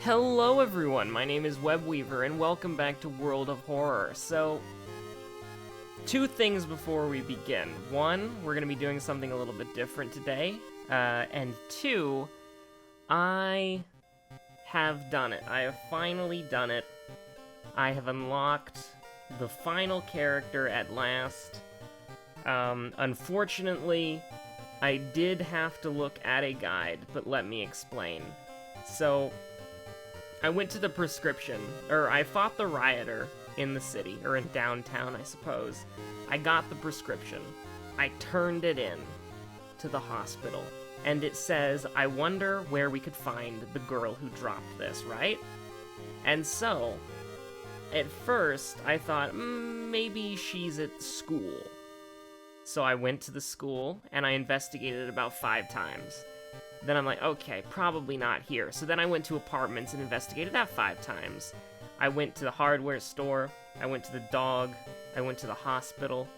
Hello everyone, my name is Webweaver, and welcome back to World of Horror. So, two things before we begin. One, we're going to be doing something a little bit different today. And two, I have done it. I have finally done it. I have unlocked the final character at last. Unfortunately, I did have to look at a guide, but let me explain. So, I went to the prescription, or I fought the rioter in the city, or in downtown, I suppose. I got the prescription. I turned it in to the hospital, and it says, I wonder where we could find the girl who dropped this, right? And so, at first, I thought, maybe she's at school. So I went to the school, and I investigated about 5 times. Then I'm like, okay, probably not here. So then I went to apartments and investigated that 5 times. I went to the hardware store, I went to the dog, I went to the hospital.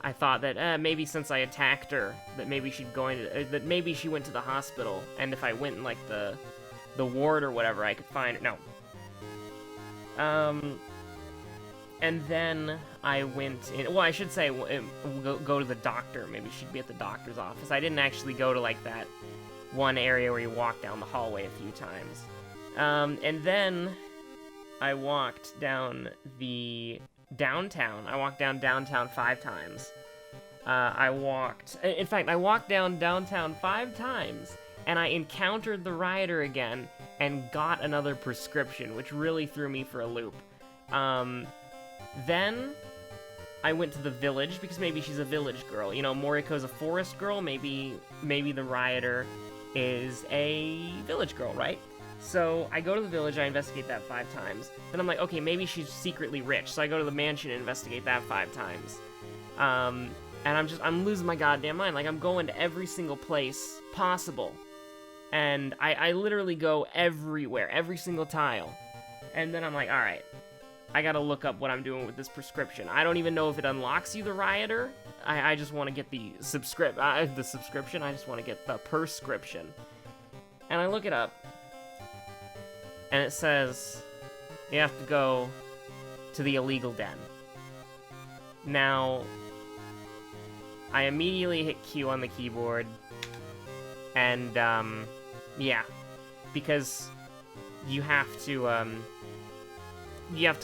I thought that, maybe since I attacked her, that maybe she'd go into, that maybe she went to the hospital, and if I went in, like, the ward or whatever, I could find her. No. And then I went in, well, I should say, go to the doctor. Maybe she'd be at the doctor's office. I didn't actually go to, like, that one area where you walk down the hallway a few times. And then I walked down the downtown. I walked down downtown 5 times. I walked down downtown 5 times, and I encountered the rioter again and got another prescription, which really threw me for a loop. Then I went to the village, because maybe she's a village girl. You know, Moriko's a forest girl, maybe the rioter is a village girl, right? So I go to the village, I investigate that 5 times. Then I'm like, okay, maybe she's secretly rich. So I go to the mansion and investigate that 5 times. And I'm losing my goddamn mind. Like, I'm going to every single place possible. And I literally go everywhere, every single tile. And then I'm like, alright, I gotta look up what I'm doing with this prescription. I don't even know if it unlocks you the rioter. I just want to get the subscription. I just want to get the prescription. And I look it up, and it says you have to go to the illegal den. Now, I immediately hit Q on the keyboard, and yeah, because you have to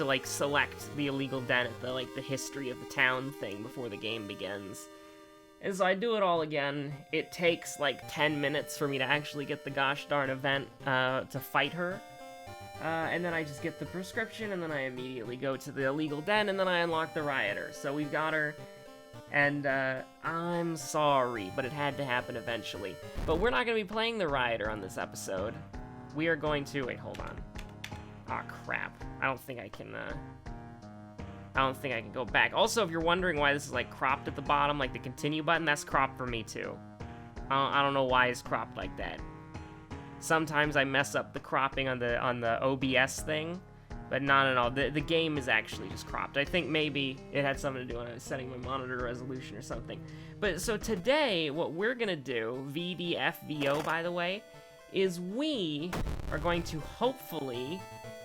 like select the illegal den at the history of the town thing before the game begins. And so I do it all again. It takes like 10 minutes for me to actually get the gosh darn event to fight her. And then I just get the prescription, and then I immediately go to the illegal den, and then I unlock the rioter. So we've got her, and I'm sorry, but it had to happen eventually. But we're not going to be playing the rioter on this episode. We are going to... Wait, hold on. Aw, crap. I don't think I can go back. Also, if you're wondering why this is, like, cropped at the bottom, like the continue button, that's cropped for me, too. I don't know why it's cropped like that. Sometimes I mess up the cropping on the OBS thing, but not at all. The game is actually just cropped. I think maybe it had something to do with setting my monitor resolution or something. But, so today, what we're gonna do, VDFVO, by the way, is we are going to hopefully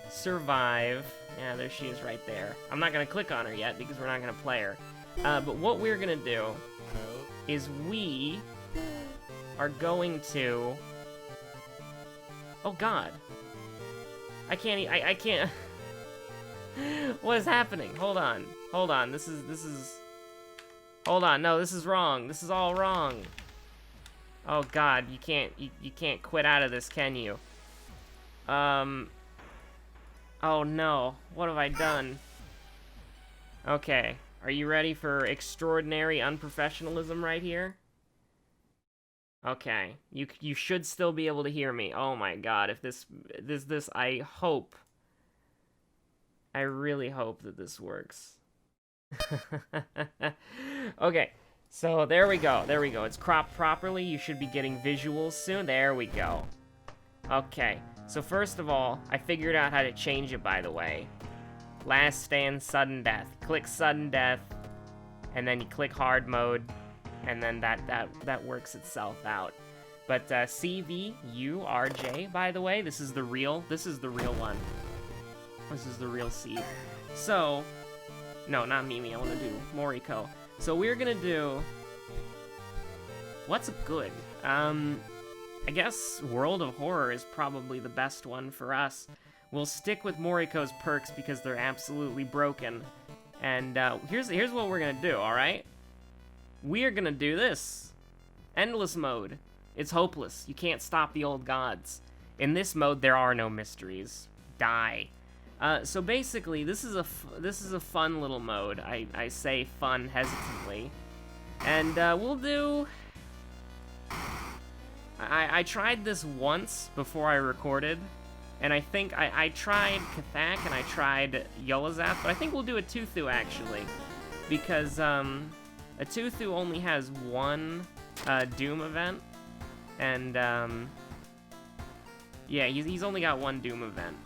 survive. Yeah, there she is right there. I'm not gonna click on her yet because we're not gonna play her. But what we're gonna do is we are going to... Oh god. I can't... What is happening? Hold on. This is... Hold on, no, this is wrong. This is all wrong. Oh god, you can't quit out of this, can you? Oh no, what have I done? Okay, are you ready for extraordinary unprofessionalism right here? Okay, you should still be able to hear me. Oh my god, if this, I really hope that this works. Okay, so there we go, it's cropped properly. You should be getting visuals soon. There we go. Okay. So first of all, I figured out how to change it, by the way. Last stand, sudden death. Click sudden death, and then you click hard mode, and then that works itself out. But CVURJ, by the way, this is the real one. This is the real seed. So, no, not Mimi, I want to do Moriko. So we're gonna do, what's good? I guess World of Horror is probably the best one for us. We'll stick with Moriko's perks because they're absolutely broken. And here's what we're gonna do, alright? We are gonna do this. Endless mode. It's hopeless. You can't stop the old gods. In this mode, there are no mysteries. Die. So basically, this is a fun little mode. I say fun hesitantly. And we'll do... I tried this once before I recorded, and I think I tried Kathak and I tried Yolazaf, but I think we'll do a Tuthu, actually. Because a Tuthu only has one Doom event. And, yeah, he's only got one Doom event.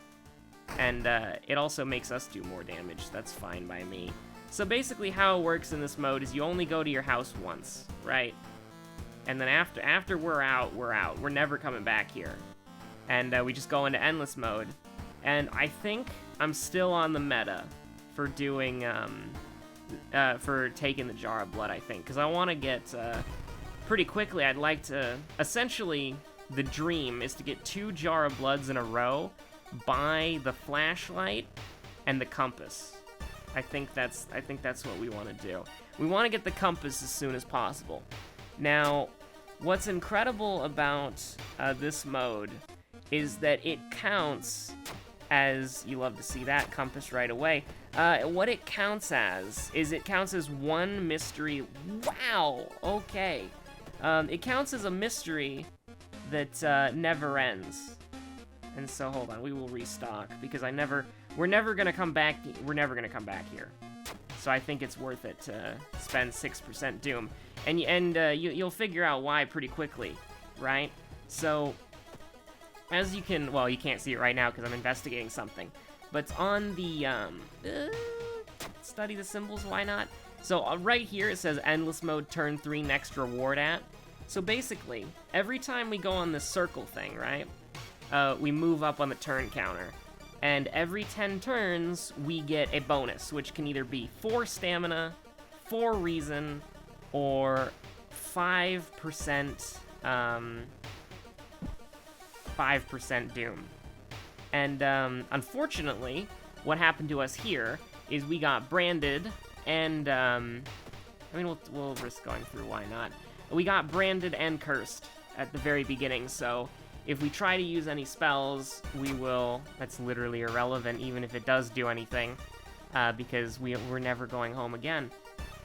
And, it also makes us do more damage. That's fine by me. So basically how it works in this mode is you only go to your house once, right? And then after we're out, we're out. We're never coming back here. And, we just go into endless mode. And I think I'm still on the meta for doing, for taking the Jar of Blood, I think. Because I want to get, pretty quickly, I'd like to... Essentially, the dream is to get 2 Jar of Bloods in a row by the flashlight and the compass. I think that's what we want to do. We want to get the compass as soon as possible. Now, what's incredible about this mode is that it counts as... You love to see that compass right away. What it counts as is it counts as one mystery... Wow! Okay. It counts as a mystery that never ends. And so, hold on, we will restock, because we're never gonna come back here. So I think it's worth it to spend 6% Doom. And you'll figure out why pretty quickly, right? So, as you can, well, you can't see it right now because I'm investigating something. But on the, study the symbols, why not? So right here it says endless mode turn 3 next reward at. So basically, every time we go on this circle thing, right, we move up on the turn counter. And every 10 turns, we get a bonus, which can either be 4 stamina, 4 reason, or 5%, 5% doom. And unfortunately, what happened to us here is we got branded, and I mean, we'll risk going through, why not? We got branded and cursed at the very beginning, so if we try to use any spells, we will... That's literally irrelevant, even if it does do anything, because we're never going home again.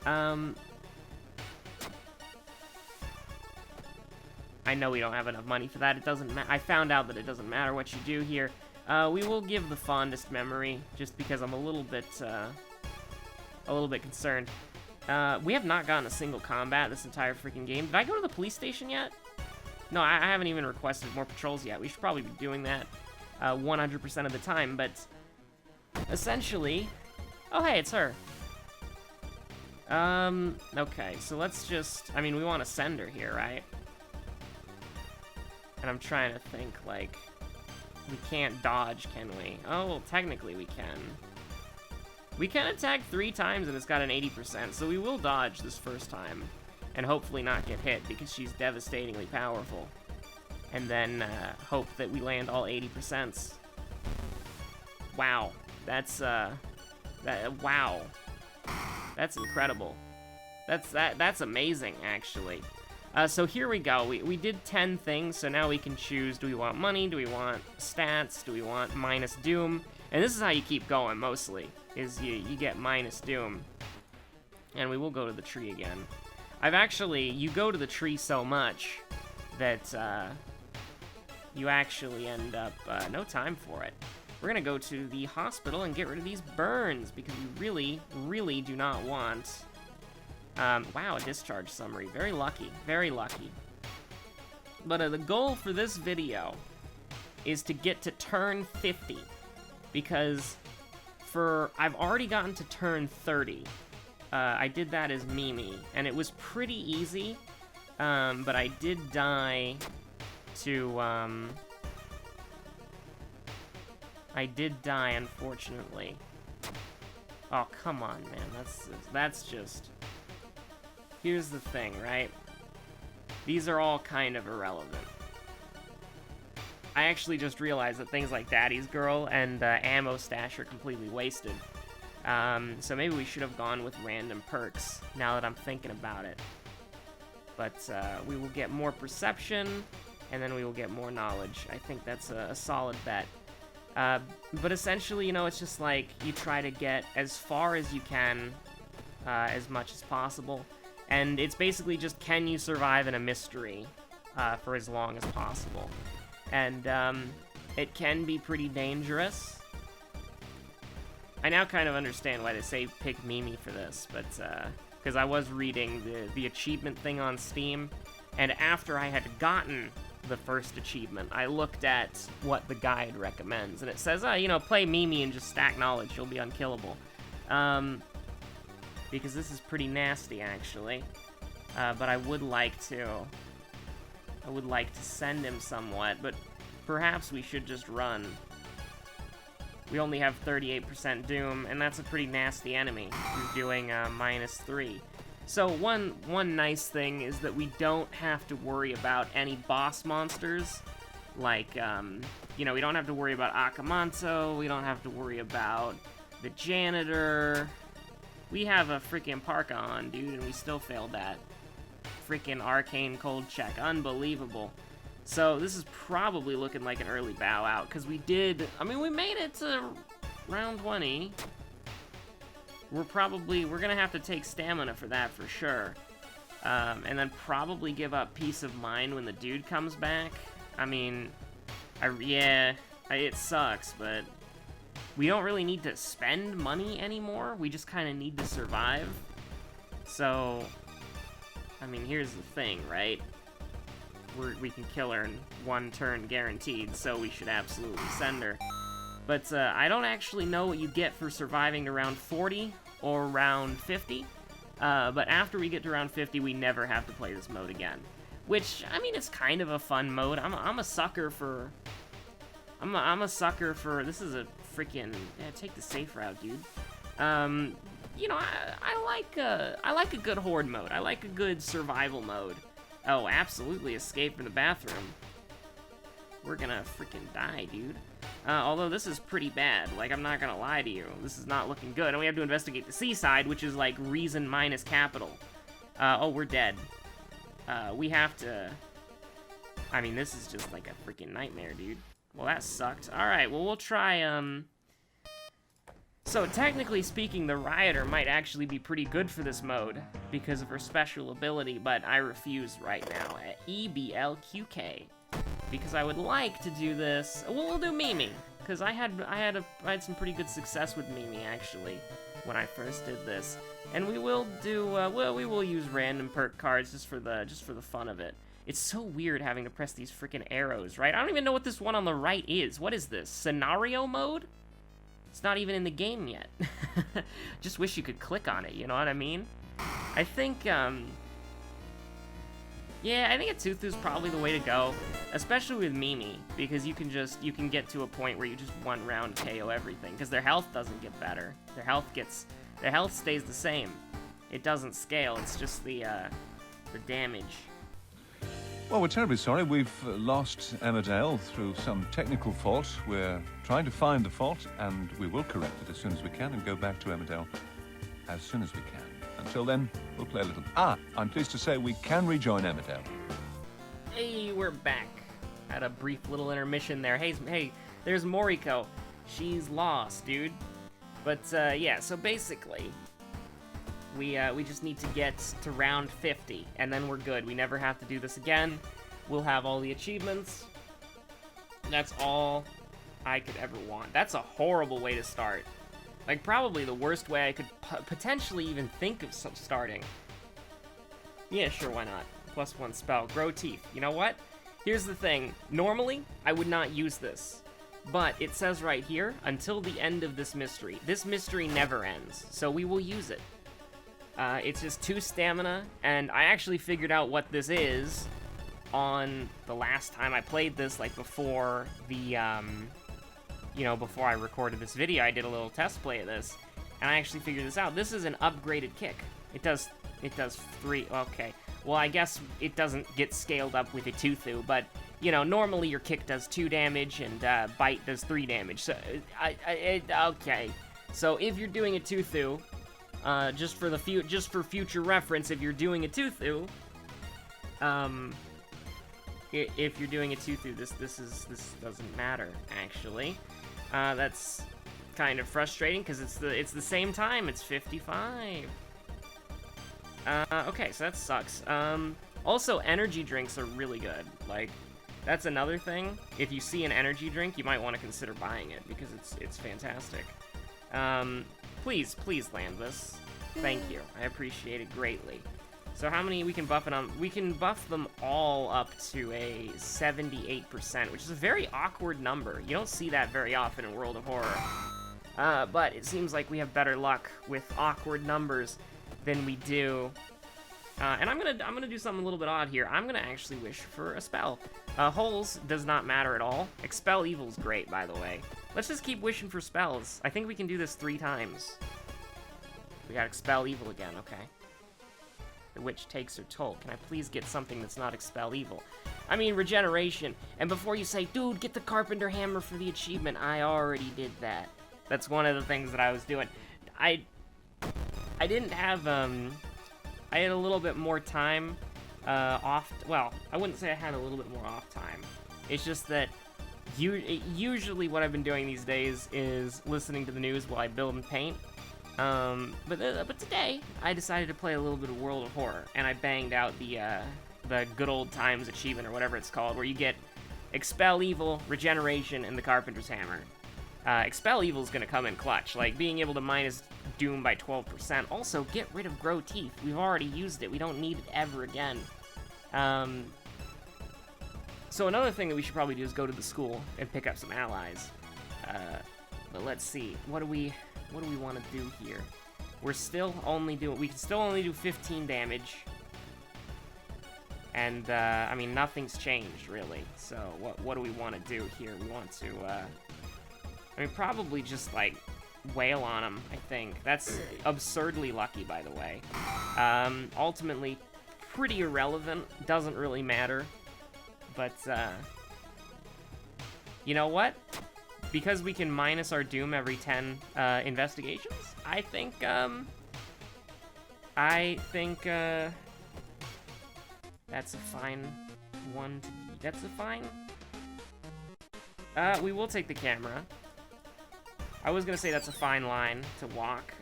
I know we don't have enough money for that. It doesn't I found out that it doesn't matter what you do here. We will give the fondest memory, just because I'm a little bit concerned. We have not gotten a single combat this entire freaking game. Did I go to the police station yet? No, I haven't even requested more patrols yet. We should probably be doing that 100% of the time, but essentially... Oh, hey, it's her. Okay, so let's just... I mean, we want to send her here, right? And I'm trying to think, like... We can't dodge, can we? Oh, well, technically we can. We can attack 3 times and it's got an 80%, so we will dodge this first time. And hopefully not get hit, because she's devastatingly powerful. And then, hope that we land all 80%. Wow. That's, wow. That's incredible. That's amazing, actually. So here we go. We did 10 things, so now we can choose, do we want money, do we want stats, do we want minus doom? And this is how you keep going, mostly, is you get minus doom. And we will go to the tree again. You go to the tree so much that, you actually end up, no time for it. We're gonna go to the hospital and get rid of these burns, because we really, really do not want... wow, a discharge summary. Very lucky. Very lucky. But the goal for this video is to get to turn 50. Because I've already gotten to turn 30. I did that as Mimi, and it was pretty easy. But I did die to, I did die, unfortunately. Oh, come on, man. That's just... Here's the thing, right? These are all kind of irrelevant. I actually just realized that things like Daddy's Girl and Ammo Stash are completely wasted. So maybe we should have gone with random perks, now that I'm thinking about it. But we will get more perception, and then we will get more knowledge. I think that's a solid bet. But essentially, you know, it's just like you try to get as far as you can, as much as possible. And it's basically just, can you survive in a mystery for as long as possible? And it can be pretty dangerous. I now kind of understand why they say pick Mimi for this, but because I was reading the achievement thing on Steam, and after I had gotten the first achievement, I looked at what the guide recommends, and it says, you know, play Mimi and just stack knowledge, you'll be unkillable. Because this is pretty nasty, actually. But I would like to send him somewhat, but perhaps we should just run. We only have 38% Doom, and that's a pretty nasty enemy. We're doing -3. So one nice thing is that we don't have to worry about any boss monsters, like, you know, we don't have to worry about Akamanto, we don't have to worry about the janitor. We have a freaking Parka on, dude, and we still failed that. Freaking arcane cold check, unbelievable. So this is probably looking like an early bow out, because we made it to round 20. We're gonna have to take stamina for that for sure. And then probably give up peace of mind when the dude comes back. I mean, it sucks, but we don't really need to spend money anymore. We just kind of need to survive. So, I mean, here's the thing, right? We can kill her in one turn guaranteed, so we should absolutely send her. But I don't actually know what you get for surviving to round 40 or round 50. But after we get to round 50, we never have to play this mode again. Which, I mean, it's kind of a fun mode. I'm a sucker for... I'm a sucker for... This is a freaking... Yeah, take the safe route, dude. You know, I like a good horde mode. I like a good survival mode. Oh, absolutely, escape from the bathroom. We're gonna freaking die, dude. Although this is pretty bad. Like, I'm not gonna lie to you. This is not looking good. And we have to investigate the seaside, which is like reason minus capital. Oh, we're dead. We have to... I mean, this is just like a freaking nightmare, dude. Well, that sucked. Alright, well, we'll try, So, technically speaking, the Rioter might actually be pretty good for this mode because of her special ability, but I refuse right now at EBLQK because I would like to do this. Well, we'll do Mimi because I had some pretty good success with Mimi actually when I first did this, and we will do we will use random perk cards just for the fun of it. It's so weird having to press these freaking arrows, right? I don't even know what this one on the right is. What is this? Scenario mode? It's not even in the game yet. Just wish you could click on it, you know what I mean? I think, yeah, I think Atuthu's probably the way to go, especially with Mimi, because you can get to a point where you just one round KO everything, because their health doesn't get better. Their health stays the same. It doesn't scale, it's just the damage. Well, we're terribly sorry. We've lost Emmerdale through some technical fault. We're trying to find the fault, and we will correct it as soon as we can and go back to Emmerdale as soon as we can. Until then, we'll play a little... I'm pleased to say we can rejoin Emmerdale. Hey, we're back. Had a brief little intermission there. Hey, there's Moriko. She's lost, dude. But, yeah, so basically... We just need to get to round 50, and then we're good. We never have to do this again. We'll have all the achievements. That's all I could ever want. That's a horrible way to start. Like, probably the worst way I could potentially even think of starting. Yeah, sure, why not? +1 spell. Grow teeth. You know what? Here's the thing. Normally, I would not use this. But it says right here, until the end of this mystery. This mystery never ends, so we will use it. It's just 2 stamina, and I actually figured out what this is on the last time I played this, like before the, before I recorded this video, I did a little test play of this, and I actually figured this out. This is an upgraded kick. It does 3, okay. Well, I guess it doesn't get scaled up with a Tuthu, but, normally your kick does 2 damage and bite does 3 damage. So, okay. So if you're doing a Tuthu, just for future reference, if you're doing a Tuthu, if you're doing a Tuthu, this doesn't matter actually. That's kind of frustrating because it's the same time. It's 55. Okay, so that sucks. Also, energy drinks are really good. Like, that's another thing. If you see an energy drink, you might want to consider buying it because it's fantastic. Please land this. Thank you. I appreciate it greatly. So how many we can buff it on? We can buff them all up to a 78%, which is a very awkward number. You don't see that very often in World of Horror. But it seems like we have better luck with awkward numbers than we do. And I'm gonna do something a little bit odd here. I'm gonna actually wish for a spell. Holes does not matter at all. Expel Evil's great, by the way. Let's just keep wishing for spells. I think we can do this 3 times. We got Expel Evil again, okay. The witch takes her toll. Can I please get something that's not Expel Evil? I mean, regeneration. And before you say, dude, get the Carpenter Hammer for the achievement, I already did that. That's one of the things that I was doing. I didn't have, I had a little bit more time, well, I wouldn't say I had a little bit more off time. It's just that usually what I've been doing these days is listening to the news while I build and paint. But today, I decided to play a little bit of World of Horror, and I banged out the Good Old Times achievement, or whatever it's called, where you get Expel Evil, Regeneration, and the Carpenter's Hammer. Expel Evil is going to come in clutch, like being able to minus Doom by 12%. Also, get rid of Grow Teeth. We've already used it. We don't need it ever again. So another thing that we should probably do is go to the school and pick up some allies. But let's see. What do we want to do here? We can still only do 15 damage. And, I mean, nothing's changed, really. So, what do we want to do here? We want to, I mean, probably just, like, wail on him, I think. That's absurdly lucky, by the way. Ultimately, pretty irrelevant. Doesn't really matter. But, you know what? Because we can minus our Doom every 10 investigations, I think that's a fine one to... That's a fine... we will take the camera. I was gonna say that's a fine line to walk,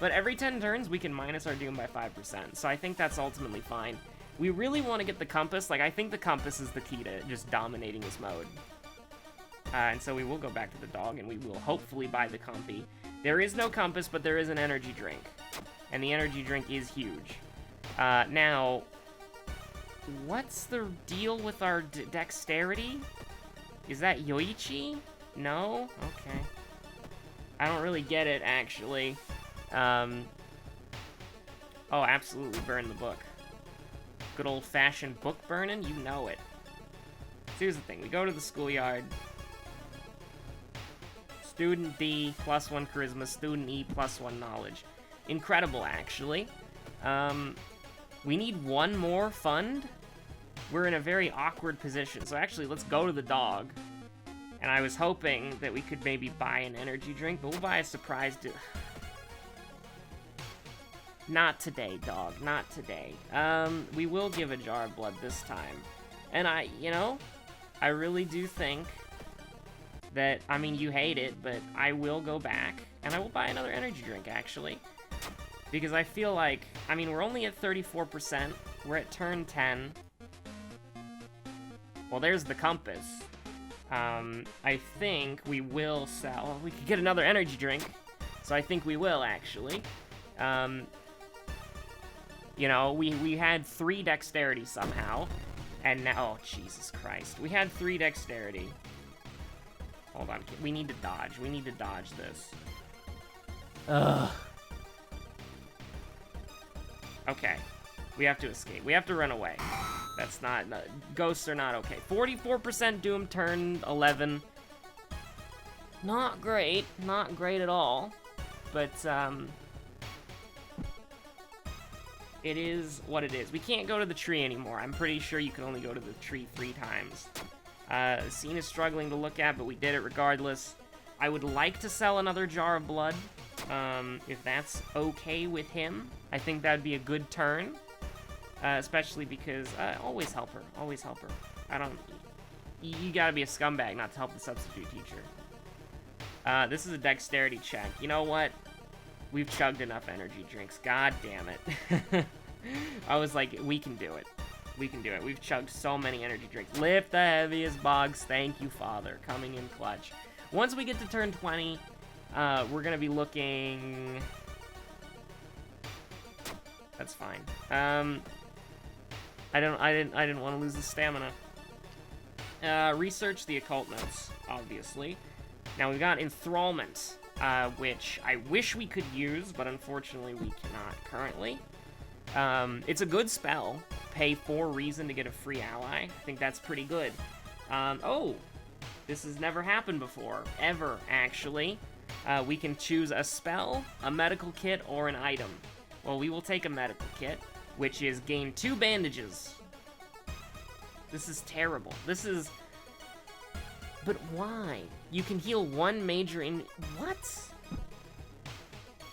but every 10 turns we can minus our Doom by 5%, so I think that's ultimately fine. We really want to get the compass. Like, I think the compass is the key to just dominating this mode. And so we will go back to the dog, and we will hopefully buy the compy. There is no compass, but there is an energy drink. And the energy drink is huge. Now, what's the deal with our dexterity? Is that Yoichi? No? Okay. I don't really get it, actually. Oh, absolutely burn the book. Good old-fashioned book burning? You know it. So here's the thing. We go to the schoolyard. Student D, +1 charisma. Student E, +1 knowledge. Incredible, actually. We need one more fund. We're in a very awkward position. So actually, let's go to the dog. And I was hoping that we could maybe buy an energy drink, but we'll buy a surprise... Not today, dog. Not today. We will give a jar of blood this time. And I really do think that, I mean, you hate it, but I will go back, and I will buy another energy drink, actually. Because I feel like, I mean, we're only at 34%. We're at turn 10. Well, there's the compass. I think we will sell... We could get another energy drink. So I think we will, actually. You know, we had 3 dexterity somehow. And now... Oh, Jesus Christ. We had 3 dexterity. Hold on. We need to dodge. We need to dodge this. Ugh. Okay. We have to escape. We have to run away. That's not, ghosts are not okay. 44% doom, turn 11. Not great at all. But, it is what it is. We can't go to the tree anymore. I'm pretty sure you can only go to the tree 3 times. The scene is struggling to look at, but we did it regardless. I would like to sell another jar of blood, if that's okay with him. I think that would be a good turn, especially because, always help her. You gotta be a scumbag not to help the substitute teacher. This is a dexterity check. You know what? We've chugged enough energy drinks. God damn it. I was like, we can do it. We've chugged so many energy drinks. Lift the heaviest, Boggs. Thank you, Father. Coming in clutch. Once we get to turn 20, we're gonna be looking... That's fine. I didn't want to lose the stamina. Research the occult notes, obviously. Now we've got enthrallment. Which I wish we could use, but unfortunately we cannot currently. It's a good spell. Pay 4 reason to get a free ally. I think that's pretty good. Oh, this has never happened before. Ever, actually. We can choose a spell, a medical kit, or an item. Well, we will take a medical kit, which is gain 2 bandages. This is terrible. This is... But why? You can heal 1 major in... What?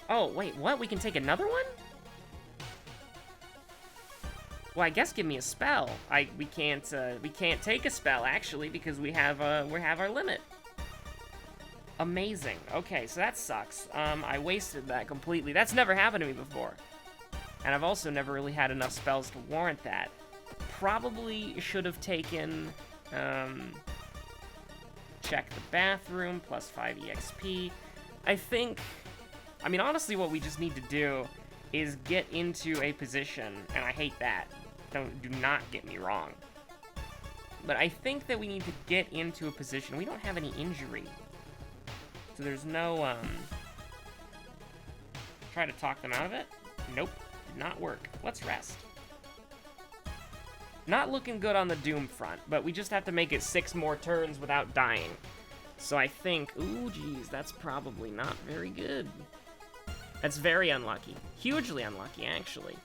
Oh, wait, what? We can take another one? Well, I guess give me a spell. We can't take a spell, actually, because we have our limit. Amazing. Okay, so that sucks. I wasted that completely. That's never happened to me before. And I've also never really had enough spells to warrant that. Probably should have taken, check the bathroom, plus 5 EXP. I mean, honestly, what we just need to do is get into a position, and I hate that. Do not get me wrong. But I think that we need to get into a position. We don't have any injury. So there's no, try to talk them out of it? Nope, did not work. Let's rest. Not looking good on the Doom front, but we just have to make it 6 more turns without dying. So I think, ooh, geez, that's probably not very good. That's very unlucky. Hugely unlucky, actually.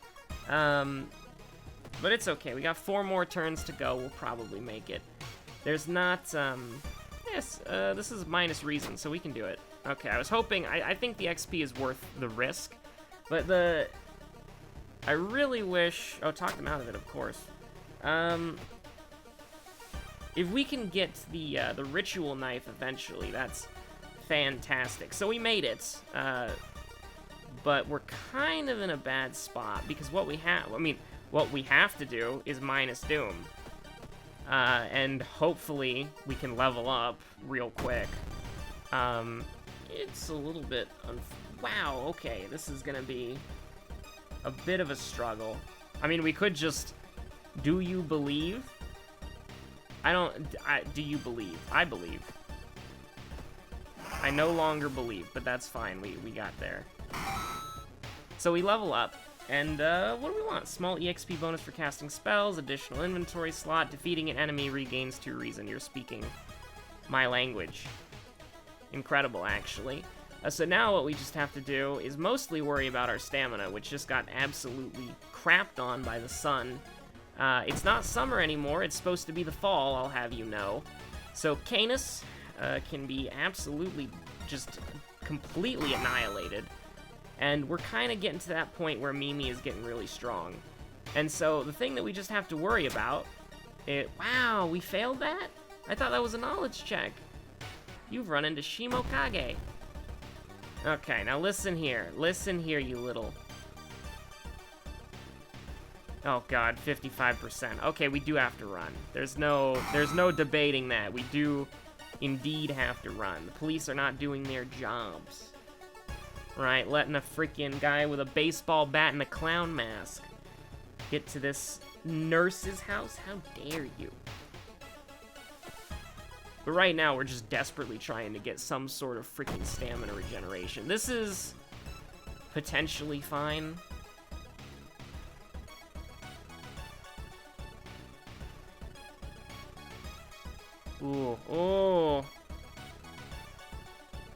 But it's okay. We got 4 more turns to go. We'll probably make it. There's not, this is minus reason, so we can do it. Okay, I was hoping, I think the XP is worth the risk, but I really wish, oh, talk them out of it, of course. If we can get the ritual knife eventually, that's fantastic. So we made it, but we're kind of in a bad spot, because what we have to do is minus Doom. And hopefully we can level up real quick. It's a little bit, wow, okay, this is gonna be a bit of a struggle. I mean, we could just, do you believe? Do you believe? I believe. I no longer believe, but that's fine, we got there. So we level up, and what do we want? Small EXP bonus for casting spells, additional inventory slot, defeating an enemy regains 2 reason. You're speaking my language. Incredible, actually. So now what we just have to do is mostly worry about our stamina, which just got absolutely crapped on by the sun. It's not summer anymore, it's supposed to be the fall, I'll have you know. So Canis can be absolutely just completely annihilated. And we're kind of getting to that point where Mimi is getting really strong. And so the thing that we just have to worry about, wow, we failed that? I thought that was a knowledge check. You've run into Shimokage. Okay, now listen here, you little... Oh god, 55%. Okay, we do have to run. There's no debating that. We do indeed have to run. The police are not doing their jobs. Right, letting a freaking guy with a baseball bat and a clown mask get to this nurse's house? How dare you? But right now, we're just desperately trying to get some sort of freaking stamina regeneration. This is potentially fine. Ooh, ooh.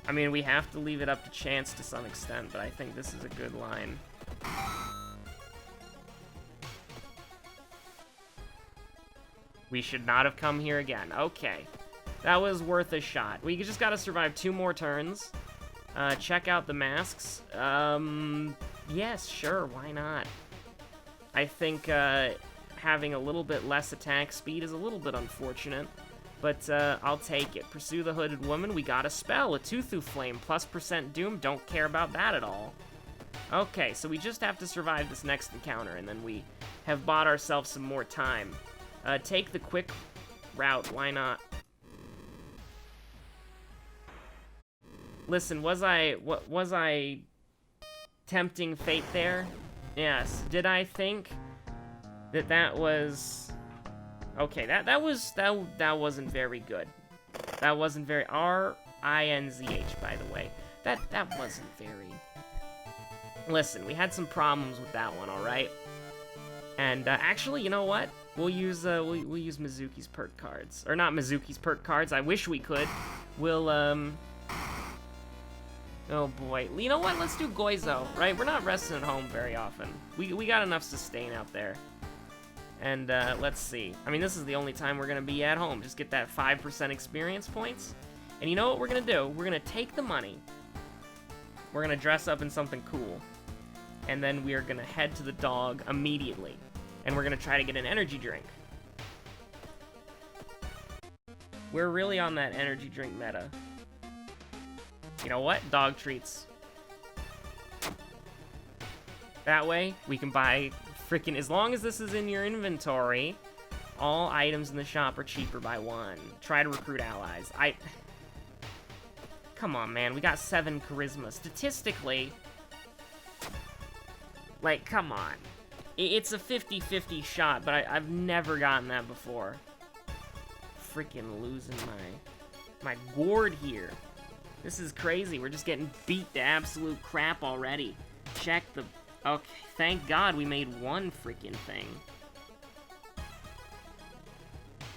I mean, we have to leave it up to chance to some extent, but I think this is a good line. We should not have come here again. Okay. That was worth a shot. We just gotta survive 2 more turns. Check out the masks. Yes, sure, why not? I think, having a little bit less attack speed is a little bit unfortunate, but, I'll take it. Pursue the Hooded Woman. We got a spell, a Tuthu Flame, plus % Doom. Don't care about that at all. Okay, so we just have to survive this next encounter, and then we have bought ourselves some more time. Take the quick route, why not? Listen, was I tempting fate there? Yes. Did I think that was okay? That wasn't very good. That wasn't very RINZH, by the way. That wasn't very. Listen, we had some problems with that one, all right. And actually, you know what? We'll use Mizuki's perk cards, or not Mizuki's perk cards. I wish we could. We'll Oh boy, you know what? Let's do Goizo, right? We're not resting at home very often. We got enough sustain out there. And let's see. I mean, this is the only time we're gonna be at home. Just get that 5% experience points. And you know what we're gonna do? We're gonna take the money. We're gonna dress up in something cool. And then we are gonna head to the dog immediately. And we're gonna try to get an energy drink. We're really on that energy drink meta. You know what? Dog treats. That way, we can buy freaking... As long as this is in your inventory, all items in the shop are cheaper by 1. Try to recruit allies. Come on, man. We got 7 charisma. Statistically... Like, come on. It's a 50-50 shot, but I've never gotten that before. Freaking losing my gourd here. This is crazy. We're just getting beat to absolute crap already. Check the... Okay, thank God we made 1 freaking thing.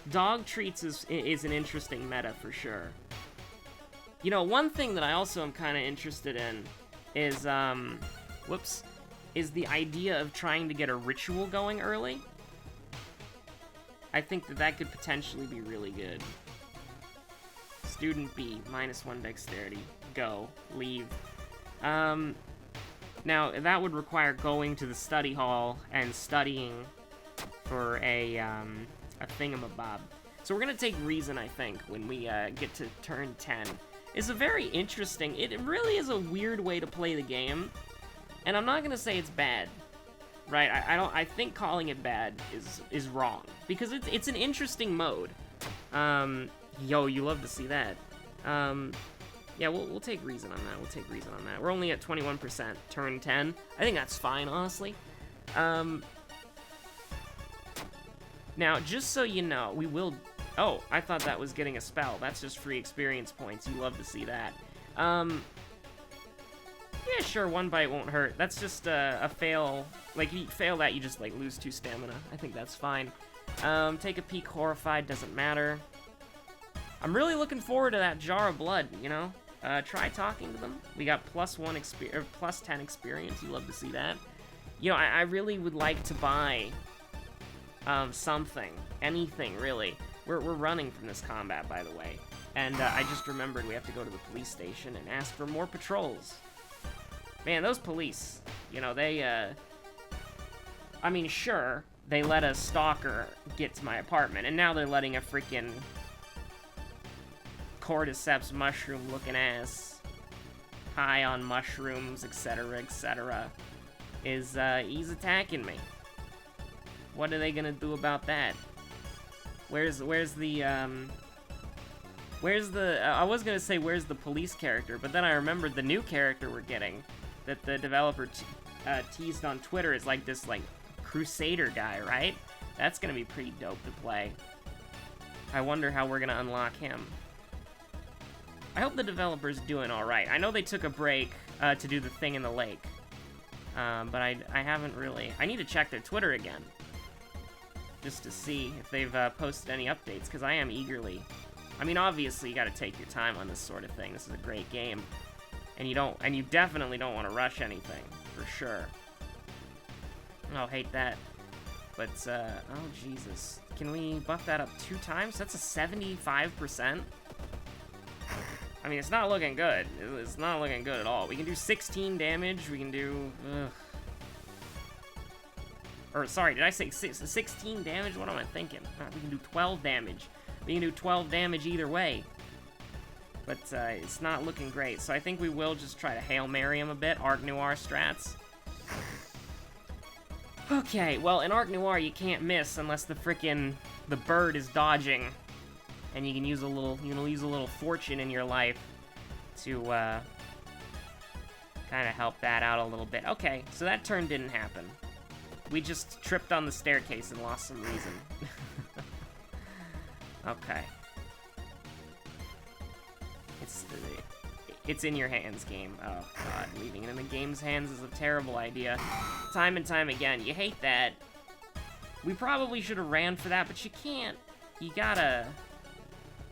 Dog treats is an interesting meta for sure. You know, one thing that I also am kind of interested in is, is the idea of trying to get a ritual going early. I think that could potentially be really good. Student B, -1 dexterity. Go. Leave. Now, that would require going to the study hall and studying for a thingamabob. So we're gonna take Reason, I think, when we get to turn 10. It's a very interesting... It really is a weird way to play the game. And I'm not gonna say it's bad. Right? I think calling it bad is wrong. Because it's an interesting mode. Yo, you love to see that. Yeah, we'll take Reason on that. We'll take Reason on that. We're only at 21%, turn 10. I think that's fine, honestly. Now, just so you know, we will... Oh, I thought that was getting a spell. That's just free experience points. You love to see that. Yeah, sure, 1 bite won't hurt. That's just a fail. Like, you fail that, you just, like, lose 2 stamina. I think that's fine. Take a peek, Horrified, doesn't matter. I'm really looking forward to that jar of blood, you know? Try talking to them. We got +1 experience, or +10 experience. You love to see that. You know, I really would like to buy something. Anything, really. We're running from this combat, by the way. And I just remembered we have to go to the police station and ask for more patrols. Man, those police, you know, they, I mean, sure, they let a stalker get to my apartment, and now they're letting a freaking cordyceps mushroom-looking ass, high on mushrooms, etc., is, he's attacking me. What are they gonna do about that? Where's the, I was gonna say, where's the police character, but then I remembered the new character we're getting, that the developer teased on Twitter is like this, like, Crusader guy, right? That's gonna be pretty dope to play. I wonder how we're gonna unlock him. I hope the developer's doing alright. I know they took a break to do the thing in the lake, but I haven't really... I need to check their Twitter again, just to see if they've posted any updates, because I am eagerly I mean, obviously, you gotta take your time on this sort of thing. This is a great game. And you definitely don't want to rush anything, for sure. I'll hate that. But, oh, Jesus. Can we buff that up 2 times? That's a 75%? I mean, it's not looking good. It's not looking good at all. We can do 16 damage. We can do... Or, sorry, did I say 16 damage? What am I thinking? We can do 12 damage. We can do 12 damage either way. But, it's not looking great. So I think we will just try to Hail Mary him a bit. Arc Noir strats. Okay, well, in Arc Noir, you can't miss unless the bird is dodging. And you can use a little fortune in your life to, kind of help that out a little bit. Okay, so that turn didn't happen. We just tripped on the staircase and lost some reason. Okay. It's in your hands, game. Oh, God. Leaving it in the game's hands is a terrible idea. Time and time again. You hate that. We probably should have ran for that, but you can't. You gotta...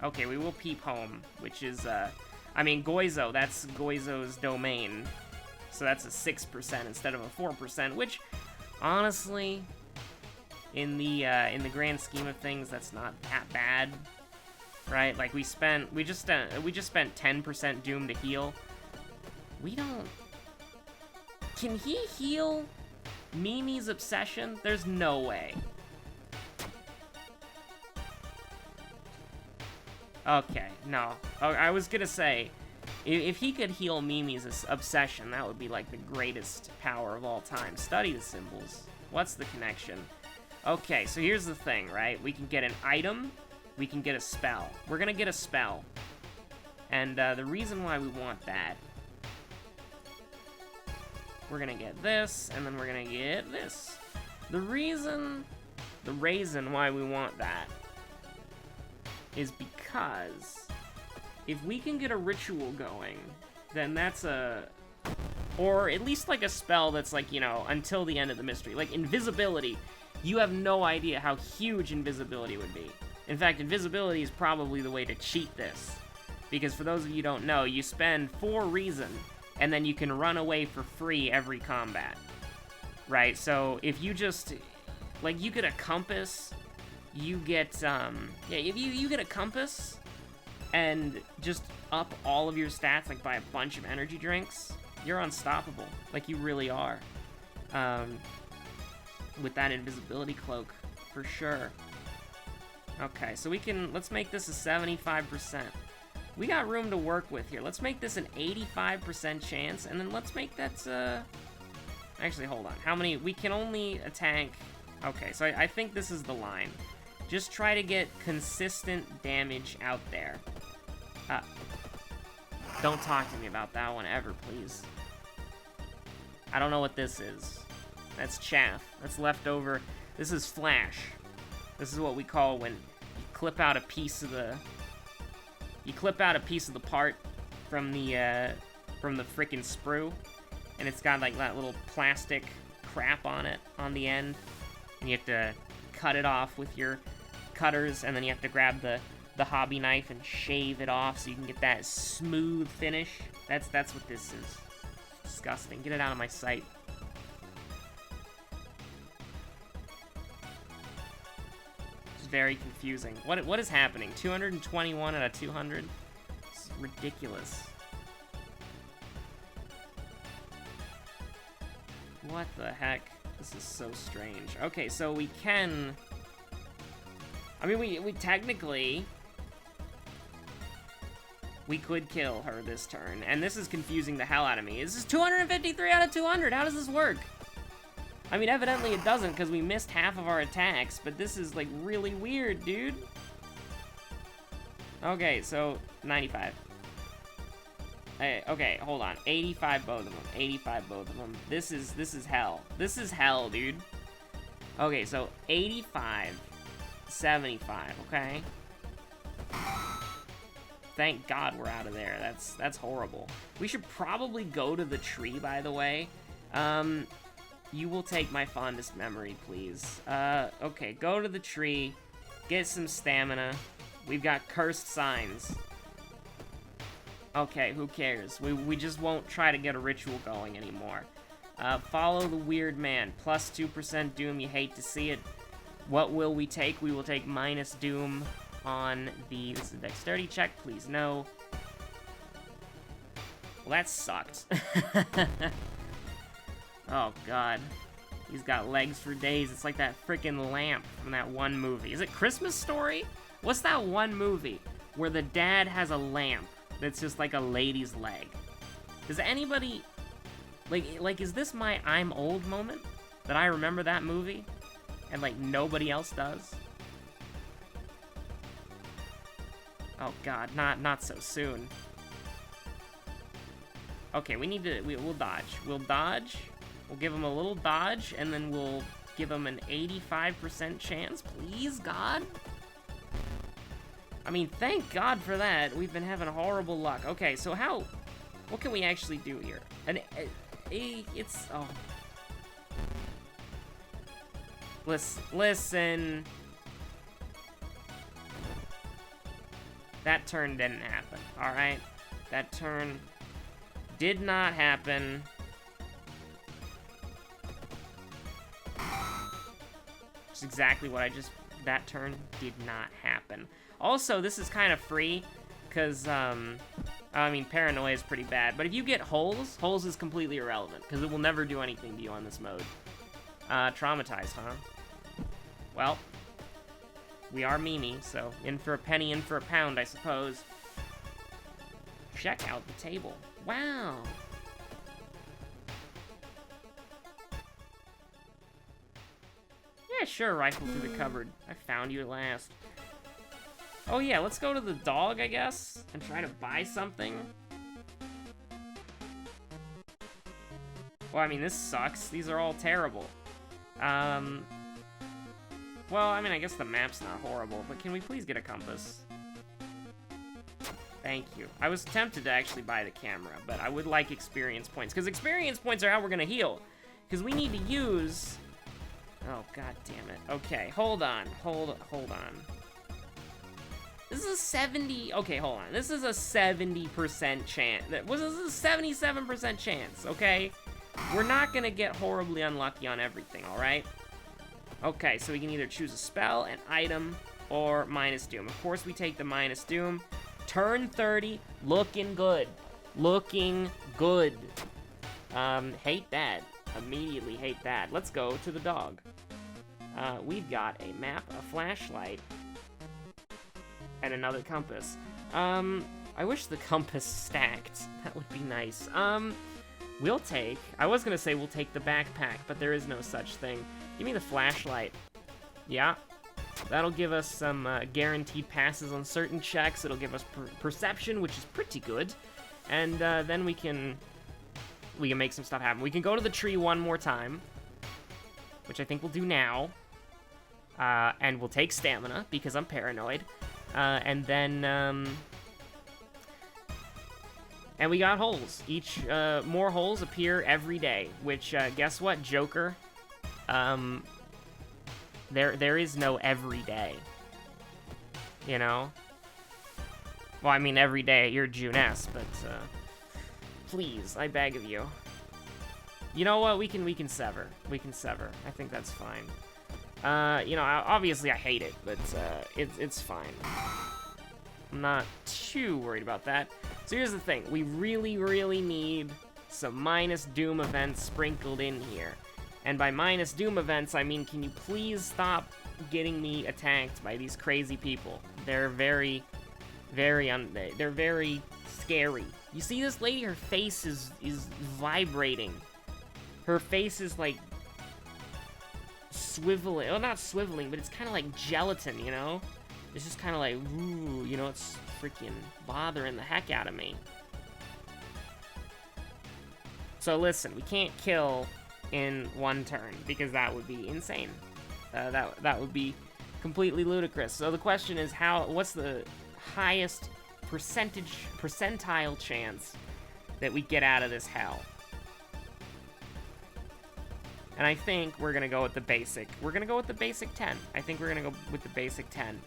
Okay, we will peep home, which is, I mean, Goizo. That's Goizo's domain. So that's a 6% instead of a 4%, which, honestly, in the grand scheme of things, that's not that bad. Right? Like, we just spent 10% Doom to heal. We don't... Can he heal Mimi's Obsession? There's no way. Okay, no. Oh, I was gonna say, if he could heal Mimi's Obsession, that would be, like, the greatest power of all time. Study the symbols. What's the connection? Okay, so here's the thing, right? We can get an item... We can get a spell. We're gonna get a spell. And the reason why we want that... We're gonna get this, and then we're gonna get this. The reason why we want that is because if we can get a ritual going, then that's a... Or at least like a spell that's like, you know, until the end of the mystery. Like invisibility. You have no idea how huge invisibility would be. In fact, invisibility is probably the way to cheat this. Because for those of you who don't know, you spend 4 reason, and then you can run away for free every combat. Right? So, if you just... Like, you get a compass, you get, yeah, if you get a compass, and just up all of your stats, like, by a bunch of energy drinks, you're unstoppable. Like, you really are. With that invisibility cloak, for sure. Okay, so we can, let's make this a 75%. We got room to work with here. Let's make this an 85% chance, and then let's make that, actually, hold on. How many, we can only attack, okay, so I think this is the line. Just try to get consistent damage out there. Don't talk to me about that one ever, please. I don't know what this is. That's chaff. That's leftover. This is flash. This is what we call when you clip out a piece of the... You clip out a piece of the part from the frickin' sprue, and it's got like that little plastic crap on it on the end, and you have to cut it off with your cutters, and then you have to grab the hobby knife and shave it off so you can get that smooth finish. That's what this is. Disgusting. Get it out of my sight. Very confusing. What is happening? 221 out of 200? It's ridiculous. What the heck? This is so strange. Okay, so we can... I mean, we technically... We could kill her this turn, and this is confusing the hell out of me. This is 253 out of 200! How does this work? I mean, evidently it doesn't, because we missed half of our attacks, but this is, like, really weird, dude. Okay, so, 95. Okay, hold on. 85 both of them. 85 both of them. This is hell. This is hell, dude. Okay, so, 85. 75, okay? Thank God we're out of there. That's horrible. We should probably go to the tree, by the way. You will take my fondest memory, please. Okay, go to the tree, get some stamina, We've got cursed signs. Okay, who cares? We just won't try to get a ritual going anymore. Follow the weird man. Plus 2% doom. You hate to see it. What will we take? We will take minus doom on the... This is a dexterity check. Please, no. Well, that sucked. Oh, God. He's got legs for days. It's like that freaking lamp from that one movie. Is it Christmas Story? What's that one movie where the dad has a lamp that's just like a lady's leg? Does anybody... Like, is this my I'm old moment? That I remember that movie? And, like, nobody else does? Oh, God. Not so soon. Okay, we need to... We'll dodge. We'll dodge... We'll give him a little dodge, and then we'll give him an 85% chance. Please, God? I mean, thank God for that. We've been having horrible luck. Okay, so how... What can we actually do here? It's... Oh. Listen. That turn didn't happen, alright? That turn did not happen. Just exactly what that turn did not happen. Also, this is kind of free, because, I mean, paranoia is pretty bad, but if you get holes is completely irrelevant, because it will never do anything to you on this mode. Traumatized, huh? Well, we are Mimi, so in for a penny, in for a pound, I suppose. Check out the table. Wow! Yeah, sure, rifle through the cupboard. I found you at last. Oh yeah, let's go to the dog, I guess, and try to buy something. Well, I mean, this sucks. These are all terrible. Well, I mean, I guess the map's not horrible, but can we please get a compass? Thank you. I was tempted to actually buy the camera, but I would like experience points, because experience points are how we're gonna heal. Because we need to use... Oh, god damn it. Okay, hold on. Hold on. This is a 70... Okay, hold on. This is a 70% chance. This is a 77% chance, okay? We're not gonna get horribly unlucky on everything, alright? Okay, so we can either choose a spell, an item, or minus doom. Of course, we take the minus doom. Turn 30, looking good. Looking good. Hate that. Immediately hate that. Let's go to the dog. We've got a map, a flashlight, and another compass. I wish the compass stacked. That would be nice. We'll take... I was gonna say we'll take the backpack, but there is no such thing. Give me the flashlight. Yeah. That'll give us some guaranteed passes on certain checks. It'll give us perception, which is pretty good. And then we can make some stuff happen. We can go to the tree one more time, which I think we'll do now. And we'll take stamina, because I'm paranoid. And then, and we got holes. More holes appear every day, which, guess what, Joker? There is no every day. You know? Well, I mean, every day you're June S, but, please, I beg of you. You know what? We can sever. We can sever. I think that's fine. You know, obviously I hate it, but it's fine. I'm not too worried about that. So here's the thing. We really, really need some minus doom events sprinkled in here. And by minus doom events, I mean, can you please stop getting me attacked by these crazy people? They're very, they're very scary. You see this lady? Her face is vibrating. Her face is like swiveling. Well, not swiveling, but it's kind of like gelatin, you know? It's just kind of like, ooh, you know, it's freaking bothering the heck out of me. So listen, we can't kill in one turn, because that would be insane. That would be completely ludicrous. So the question is, what's the highest percentile chance that we get out of this hell? And I think we're gonna go with the basic. We're gonna go with the basic 10. I think we're gonna go with the basic 10.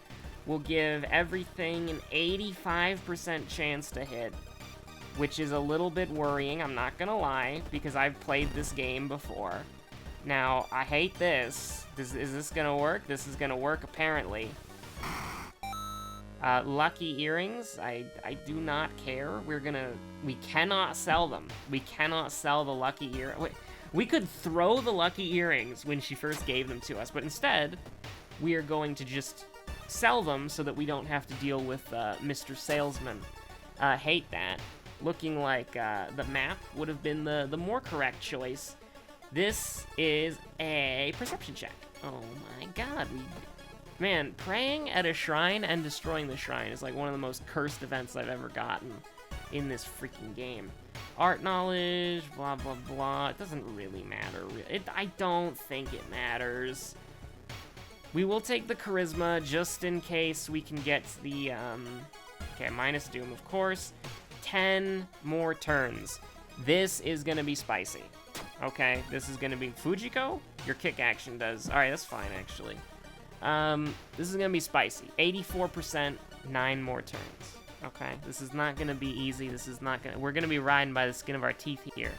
will give everything an 85% chance to hit, which is a little bit worrying, I'm not gonna lie, because I've played this game before. Now, I hate this. Is this gonna work? This is gonna work, apparently. Lucky earrings, I do not care. We cannot sell them. We cannot sell the lucky ear. We could throw the lucky earrings when she first gave them to us, but instead, we are going to just sell them so that we don't have to deal with Mr. Salesman. Hate that. Looking like the map would have been the more correct choice. This is a perception check. Oh my god, man, praying at a shrine and destroying the shrine is like one of the most cursed events I've ever gotten in this freaking game. Art knowledge, blah, blah, blah. It doesn't really matter. I don't think it matters. We will take the charisma just in case we can get the, okay, minus doom, of course. 10 more turns. This is gonna be spicy. Okay, this is gonna be Fujiko? Your kick action does. Alright, that's fine, actually. This is gonna be spicy. 84%, 9 more turns. Okay, this is not gonna be easy. This is not gonna... We're gonna be riding by the skin of our teeth here.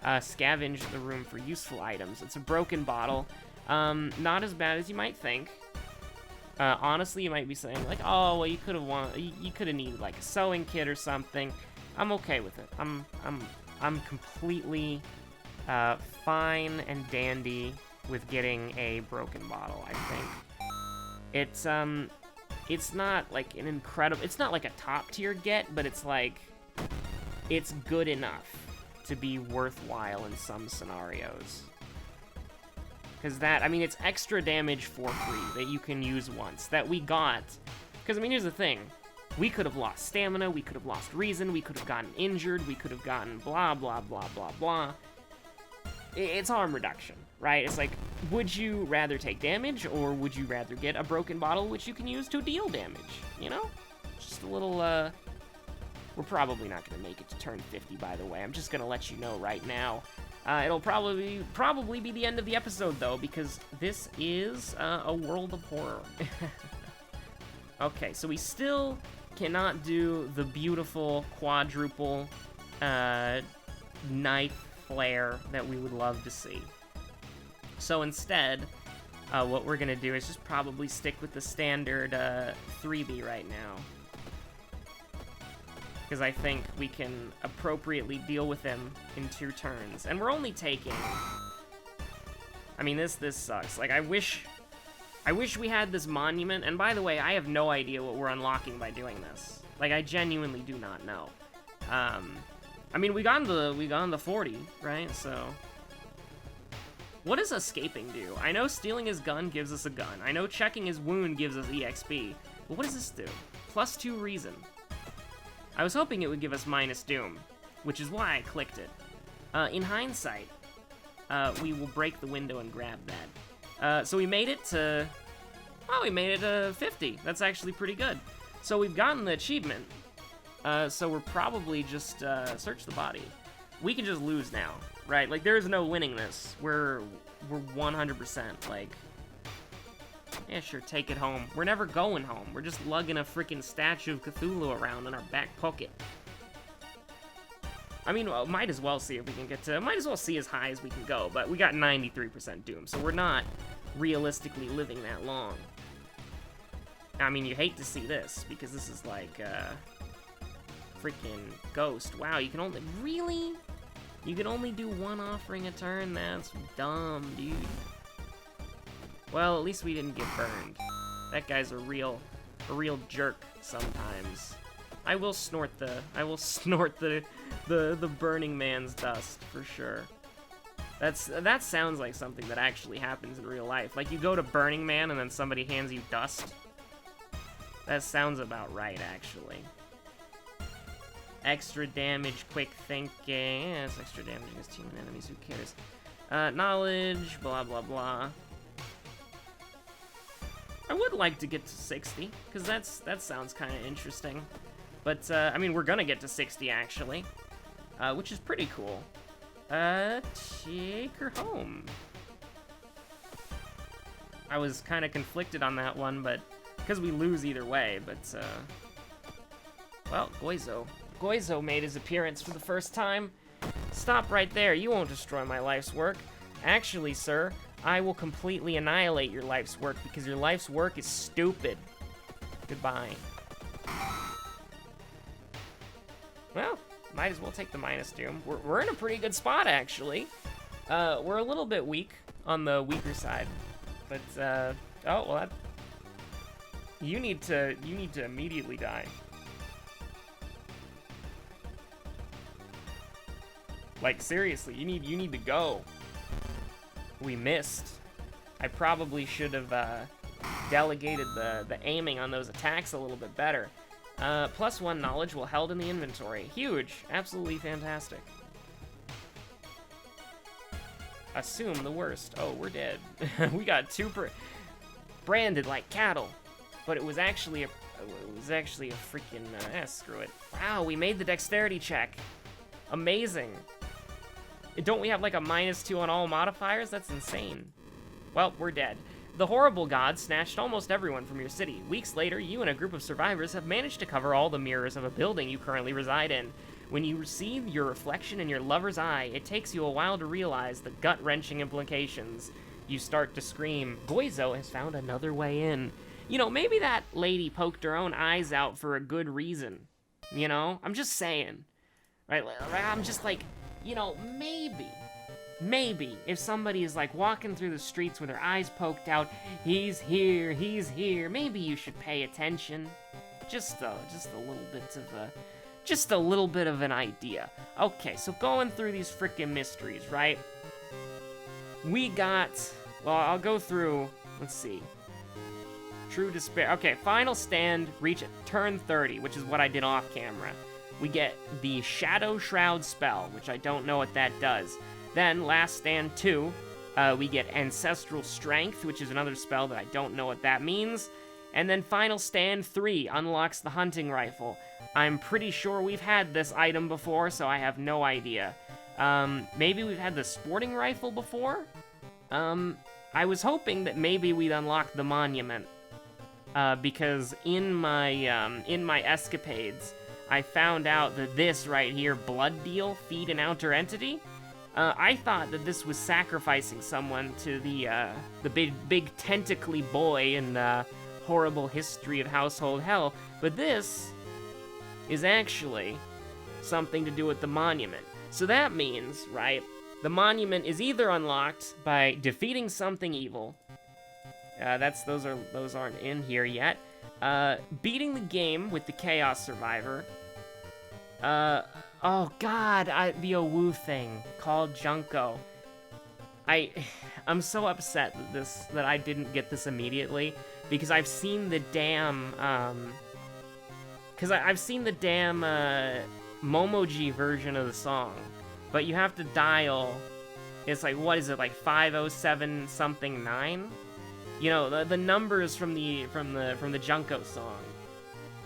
Scavenge the room for useful items. It's a broken bottle. Not as bad as you might think. Honestly, you might be saying, like, oh, well, you could have needed, like, a sewing kit or something. I'm okay with it. I'm completely, fine and dandy with getting a broken bottle, I think. It's not, like, an incredible... It's not, like, a top-tier get, but it's, like... It's good enough to be worthwhile in some scenarios. Because that, I mean, it's extra damage for free that you can use once, that we got. Because, I mean, here's the thing. We could have lost stamina, we could have lost reason, we could have gotten injured, we could have gotten blah, blah, blah, blah, blah. It's harm reduction, right? It's like, would you rather take damage, or would you rather get a broken bottle which you can use to deal damage, you know? Just a little, We're probably not going to make it to turn 50, by the way. I'm just going to let you know right now. It'll probably be the end of the episode, though, because this is a world of horror. Okay, so we still cannot do the beautiful quadruple knife flare that we would love to see. So instead, what we're going to do is just probably stick with the standard 3B right now. Because I think we can appropriately deal with him in 2 turns. And we're only taking... I mean, this sucks. Like, I wish we had this monument. And by the way, I have no idea what we're unlocking by doing this. Like, I genuinely do not know. I mean, we got on the 40, right? So... What does escaping do? I know stealing his gun gives us a gun. I know checking his wound gives us EXP. But what does this do? +2 reason. I was hoping it would give us minus doom, which is why I clicked it. In hindsight, we will break the window and grab that. So we made it to... Well, we made it to 50. That's actually pretty good. So we've gotten the achievement. So we're probably just search the body. We can just lose now, right? Like, there's no winning this. We're 100%, like... Yeah, sure, take it home. We're never going home. We're just lugging a freaking statue of Cthulhu around in our back pocket. I mean, well, might as well see if we can get to... Might as well see as high as we can go, but we got 93% doom, so we're not realistically living that long. I mean, you hate to see this, because this is like, freaking Ghost. Wow, you can only... Really? You can only do 1 offering a turn? That's dumb, dude. Well, at least we didn't get burned. That guy's a real jerk sometimes. I will snort the Burning Man's dust for sure. That sounds like something that actually happens in real life. Like, you go to Burning Man and then somebody hands you dust. That sounds about right, actually. Extra damage, quick thinking. Yeah, it's extra damage against human enemies. Who cares? Knowledge, blah blah blah. I would like to get to 60, because that sounds kind of interesting. But, I mean, we're gonna get to 60, actually. Which is pretty cool. Take her home. I was kind of conflicted on that one, but Because we lose either way, but, well, Goizo made his appearance for the first time. Stop right there. You won't destroy my life's work. Actually, sir, I will completely annihilate your life's work because your life's work is stupid. Goodbye. Well, might as well take the minus doom. We're in a pretty good spot, actually. We're a little bit weak on the weaker side, but oh well. You need to immediately die. Like seriously, you need to go. We missed. I probably should have delegated the aiming on those attacks a little bit better. +1 knowledge will held in the inventory. Huge. Absolutely fantastic. Assume the worst. Oh, we're dead. We got branded like cattle. But it was actually a freaking, screw it. Wow, we made the dexterity check. Amazing. Don't we have like a -2 on all modifiers? That's insane. Well, we're dead. The horrible god snatched almost everyone from your city. Weeks later, you and a group of survivors have managed to cover all the mirrors of a building you currently reside in. When you see your reflection in your lover's eye, it takes you a while to realize the gut-wrenching implications. You start to scream, Goizo has found another way in. You know, maybe that lady poked her own eyes out for a good reason. You know? I'm just saying. Right? I'm just like, you know, maybe if somebody is like walking through the streets with their eyes poked out, he's here, maybe you should pay attention. Just a little bit of an idea. Okay, so going through these frickin' mysteries, right? We got, well, I'll go through, let's see. True Despair. Okay, Final Stand, reach at turn 30, which is what I did off camera. We get the Shadow Shroud spell, which I don't know what that does. Then, Last Stand 2, we get Ancestral Strength, which is another spell that I don't know what that means. And then Final Stand 3 unlocks the Hunting Rifle. I'm pretty sure we've had this item before, so I have no idea. Maybe we've had the Sporting Rifle before? I was hoping that maybe we'd unlock the Monument. Because in my escapades, I found out that this right here, Blood Deal, Feed an Outer Entity, I thought that this was sacrificing someone to the big tentacly boy in the horrible history of Household Hell, but this is actually something to do with the Monument. So that means, right, the Monument is either unlocked by defeating something evil, those aren't in here yet, beating the game with the Chaos Survivor, oh god, the Owu thing called Junko. I'm so upset that I didn't get this immediately, because I've seen the damn Momoji version of the song, but you have to dial, it's like, what is it, like 507 something 9? You know, the numbers from the Junko song.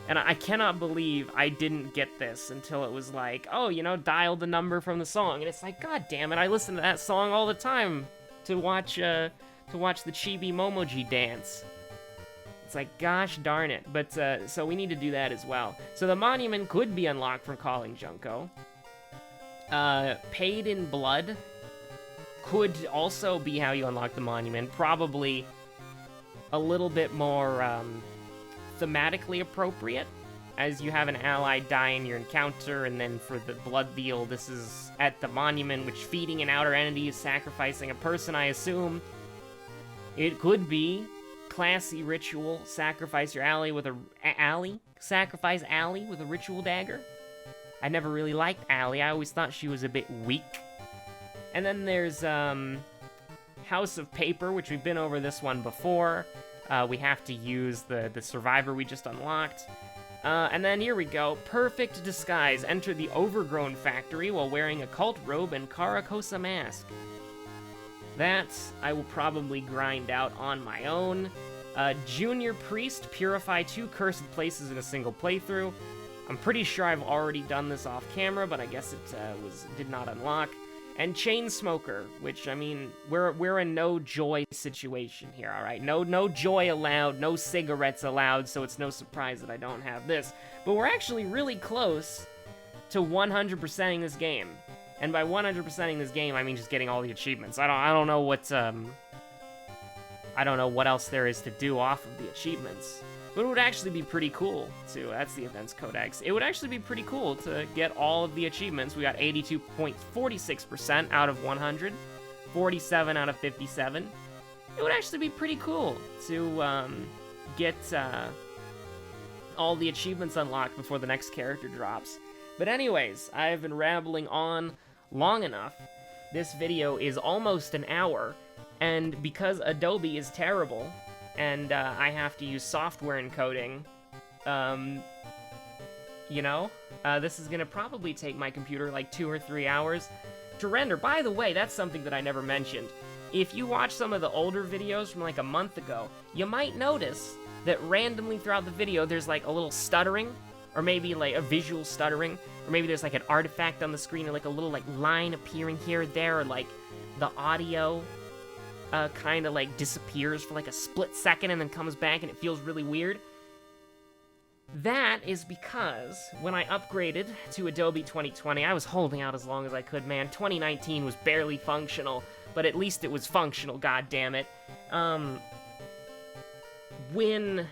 And I cannot believe I didn't get this until it was like, oh, you know, dial the number from the song. And it's like, god damn it, I listen to that song all the time to watch the Chibi Momoji dance. It's like, gosh darn it. But, so we need to do that as well. So the Monument could be unlocked from calling Junko. Paid in Blood could also be how you unlock the Monument. Probably a little bit more, thematically appropriate, as you have an ally die in your encounter, and then for the Blood Deal, this is at the Monument, which feeding an outer entity is sacrificing a person, I assume. It could be classy ritual, sacrifice your ally with sacrifice Allie with a ritual dagger. I never really liked Allie, I always thought she was a bit weak. And then there's, House of Paper, which we've been over this one before. We have to use the Survivor we just unlocked. And then here we go. Perfect Disguise. Enter the Overgrown Factory while wearing a cult robe and Karakosa mask. That I will probably grind out on my own. Junior Priest. Purify 2 cursed places in a single playthrough. I'm pretty sure I've already done this off camera, but I guess it did not unlock. and Chainsmoker, which, I mean, we're a no joy situation here, all right? No joy allowed, no cigarettes allowed, so it's no surprise that I don't have this. But we're actually really close to 100%ing this game. And by 100%ing this game, I mean just getting all the achievements. I don't know what else there is to do off of the achievements. But it would actually be pretty cool to, that's the events codex. It would actually be pretty cool to get all of the achievements. We got 82.46% out of 100, 47 out of 57. It would actually be pretty cool to get all the achievements unlocked before the next character drops. But anyways, I've been rambling on long enough. This video is almost an hour, and because Adobe is terrible, and I have to use software encoding, this is gonna probably take my computer like 2 or 3 hours to render. By the way, that's something that I never mentioned. If you watch some of the older videos from like a month ago, you might notice that randomly throughout the video there's like a little stuttering, or maybe like a visual stuttering, or maybe there's like an artifact on the screen, or like a little like line appearing here or there, or like the audio kind of like disappears for like a split second and then comes back and it feels really weird. That is because when I upgraded to Adobe 2020, I was holding out as long as I could, man. 2019 was barely functional, but at least it was functional, goddammit. When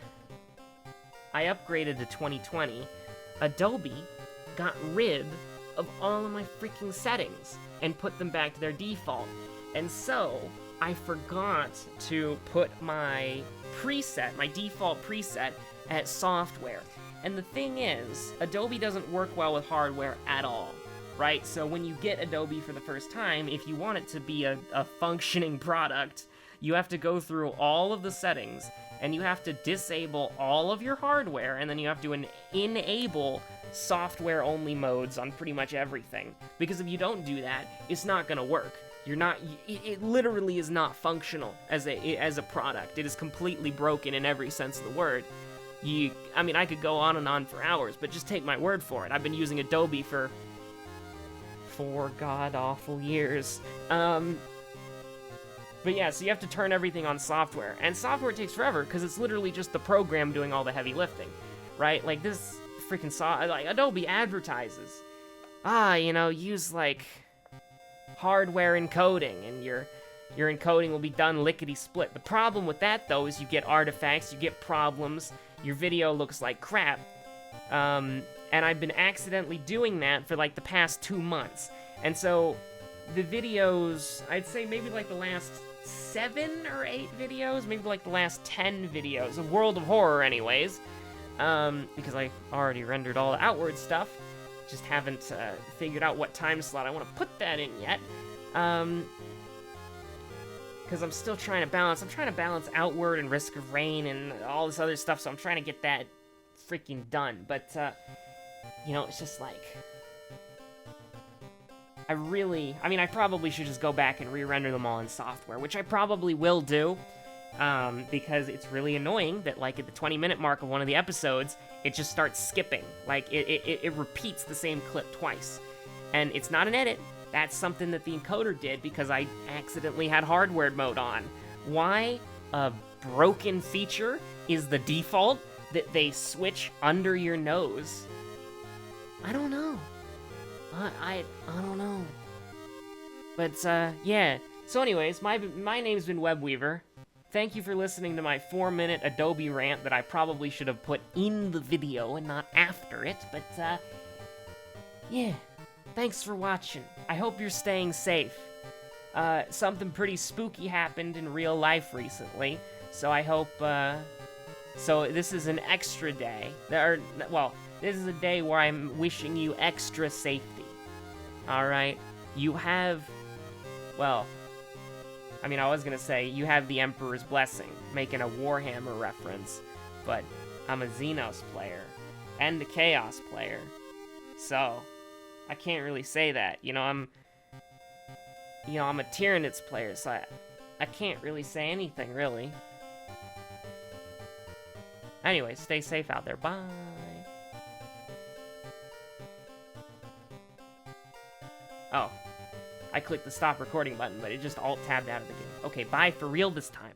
I upgraded to 2020, Adobe got rid of all of my freaking settings and put them back to their default. And so I forgot to put my preset, my default preset, at software. And the thing is, Adobe doesn't work well with hardware at all, right? So when you get Adobe for the first time, if you want it to be a functioning product, you have to go through all of the settings, and you have to disable all of your hardware, and then you have to enable software-only modes on pretty much everything. Because if you don't do that, it's not gonna work. It literally is not functional as a product. It is completely broken in every sense of the word. I could go on and on for hours, but just take my word for it. I've been using Adobe for 4 god-awful years. But yeah, so you have to turn everything on software. And software takes forever, because it's literally just the program doing all the heavy lifting, right? Like, this freaking Adobe advertises, use, like, hardware encoding, and your encoding will be done lickety-split. The problem with that, though, is you get artifacts, you get problems, your video looks like crap. And I've been accidentally doing that for, like, the past 2 months. And so the videos, I'd say maybe, like, the last 7 or 8 videos, maybe, like, the last 10 videos of World of Horror, anyways, because I already rendered all the outward stuff. Just haven't figured out what time slot I want to put that in yet. Because I'm still trying to balance. I'm trying to balance Outward and Risk of Rain and all this other stuff, so I'm trying to get that freaking done. But, it's just like, I probably should just go back and re-render them all in software, which I probably will do. Because it's really annoying that, like, at the 20-minute mark of one of the episodes, it just starts skipping. Like, it repeats the same clip twice. And it's not an edit. That's something that the encoder did because I accidentally had hardware mode on. Why a broken feature is the default that they switch under your nose, I don't know. I don't know. But, yeah. So anyways, my name's been Webweaver. Thank you for listening to my 4-minute Adobe rant that I probably should have put in the video and not after it, but, yeah. Thanks for watching. I hope you're staying safe. Something pretty spooky happened in real life recently, so I hope, so this is an extra day. This is a day where I'm wishing you extra safety. Alright? You have, I was gonna say, you have the Emperor's Blessing, making a Warhammer reference, but I'm a Xenos player, and a Chaos player, so I can't really say that. I'm a Tyranids player, so I can't really say anything, really. Anyway, stay safe out there. Bye! Oh. I clicked the stop recording button, but it just alt-tabbed out of the game. Okay, bye for real this time.